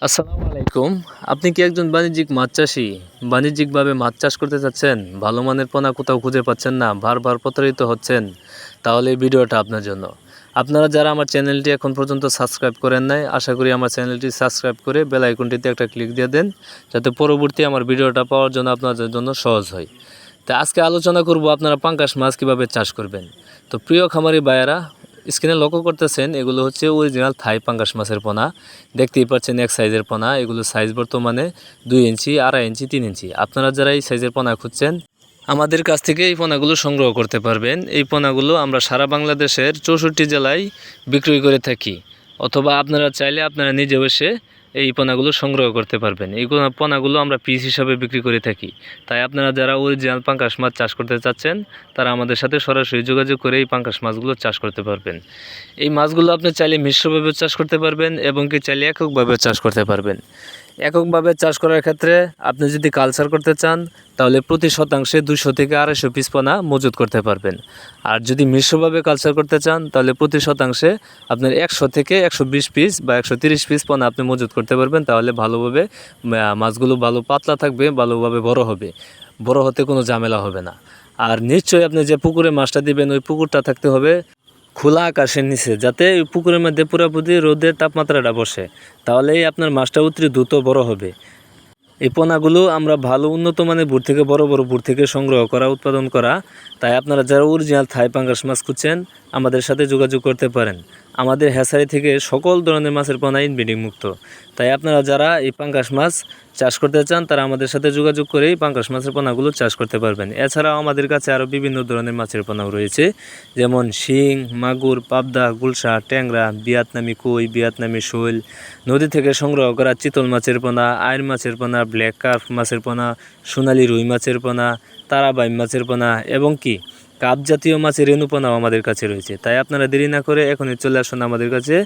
আসসালামু আলাইকুম। আপনি কি একজন বাণিজ্যিক মাছ চাষী? বাণিজ্যিকভাবে মাছ চাষ করতে চাচ্ছেন, ভালো মানের পোনা কোথাও খুঁজে পাচ্ছেন না, বারবার প্রতারিত হচ্ছেন, তাহলে এই ভিডিওটা আপনার জন্য। আপনারা যারা আমার চ্যানেলটি এখন পর্যন্ত সাবস্ক্রাইব করেন নাই, আশা করি আমার চ্যানেলটি সাবস্ক্রাইব করে বেল আইকনটিতে একটা ক্লিক দিয়ে দেন, যাতে পরবর্তী আমার ভিডিওটা পাওয়ার জন্য আপনাদের জন্য সহজ হয়। তো আজকে আলোচনা করব আপনারা পাঙ্গাস মাছ কীভাবে চাষ করবেন। তো প্রিয় খামারি ভাইয়েরা, স্ক্রিনে লক্ষ্য করতেছেন এগুলো হচ্ছে অরিজিনাল থাই পাঙ্গাস মাছের পোনা। দেখতেই পাচ্ছেন এক সাইজের পোনা। এগুলো সাইজ বর্তমানে 2 ইঞ্চি, 2.5 ইঞ্চি, 3 ইঞ্চি। আপনারা যারা এই সাইজের পোনা খুঁজছেন, আমাদের কাছ থেকে এই পোনাগুলো সংগ্রহ করতে পারবেন। এই পোনাগুলো আমরা সারা বাংলাদেশের 64 জেলায় বিক্রয় করে থাকি, অথবা আপনারা চাইলে আপনারা নিজে বসে এই পোনাগুলো সংগ্রহ করতে পারবেন। এই পোনাগুলো আমরা পিস হিসাবে বিক্রি করে থাকি। তাই আপনারা যারা অরিজিনাল পাঙ্গাস মাছ চাষ করতে চাচ্ছেন, তারা আমাদের সাথে সরাসরি যোগাযোগ করে এই পাঙ্গাস মাছগুলো চাষ করতে পারবেন। এই মাছগুলো আপনি চাইলে মিশ্রভাবে চাষ করতে পারবেন এবং কি চাইলে এককভাবে চাষ করতে পারবেন। এককভাবে চাষ করার ক্ষেত্রে আপনি যদি কালচার করতে চান, তাহলে প্রতি শতাংশে 200 থেকে 250 পিস পোনা মজুত করতে পারবেন। আর যদি মিশ্রভাবে কালচার করতে চান, তাহলে প্রতি শতাংশে আপনার 100 থেকে 120 পিস বা 130 পিস পোনা আপনি মজুত করতে পারবেন। তাহলে ভালোভাবে মাছগুলো ভালো পাতলা থাকবে, ভালোভাবে বড় হবে, বড় হতে কোনো ঝামেলা হবে না। আর নিশ্চয়ই আপনি যে পুকুরে মাছটা দিবেন, ওই পুকুরটা থাকতে হবে খোলা আকাশের নিচে, যাতে ওই পুকুরের মধ্যে পুরোপুরি রোদের তাপমাত্রাটা বসে, তাহলেই আপনার মাছটা অতি দ্রুত বড় হবে। এই পোনাগুলো আমরা ভালো উন্নত মানের বুট থেকে, বড় বড় বুট থেকে সংগ্রহ করা, উৎপাদন করা। তাই আপনারা যারা অরিজিনাল থাই পাঙ্গাস মাছ খুঁজছেন, আমাদের সাথে যোগাযোগ করতে পারেন। আমাদের হ্যাচারি থেকে সকল ধরনের মাছের পোনা ইনব্রিডিং মুক্ত। তাই আপনারা যারা এই পাঙ্গাস মাছ চাষ করতে চান, তারা আমাদের সাথে যোগাযোগ করেই পাঙ্গাস মাছের পোনাগুলো চাষ করতে পারবেন। এছাড়াও আমাদের কাছে আরও বিভিন্ন ধরনের মাছের পোনাও রয়েছে, যেমন শিং, মাগুর, পাবদা, গুলশা, ট্যাংরা, ভিয়েতনামি কই, ভিয়েতনামি শৈল, নদী থেকে সংগ্রহ করা চিতল মাছের পোনা, আইর মাছের পোনা, ব্ল্যাক কার্প মাছের পোনা, সোনালি রুই মাছের পোনা, তারাবাই মাছের পোনা এবং কি কাপ জাতীয় মাছের রেণু পোনাও আমাদের কাছে রয়েছে। তাই আপনারা দেরি না করে এখনই চলে আসুন আমাদের কাছে।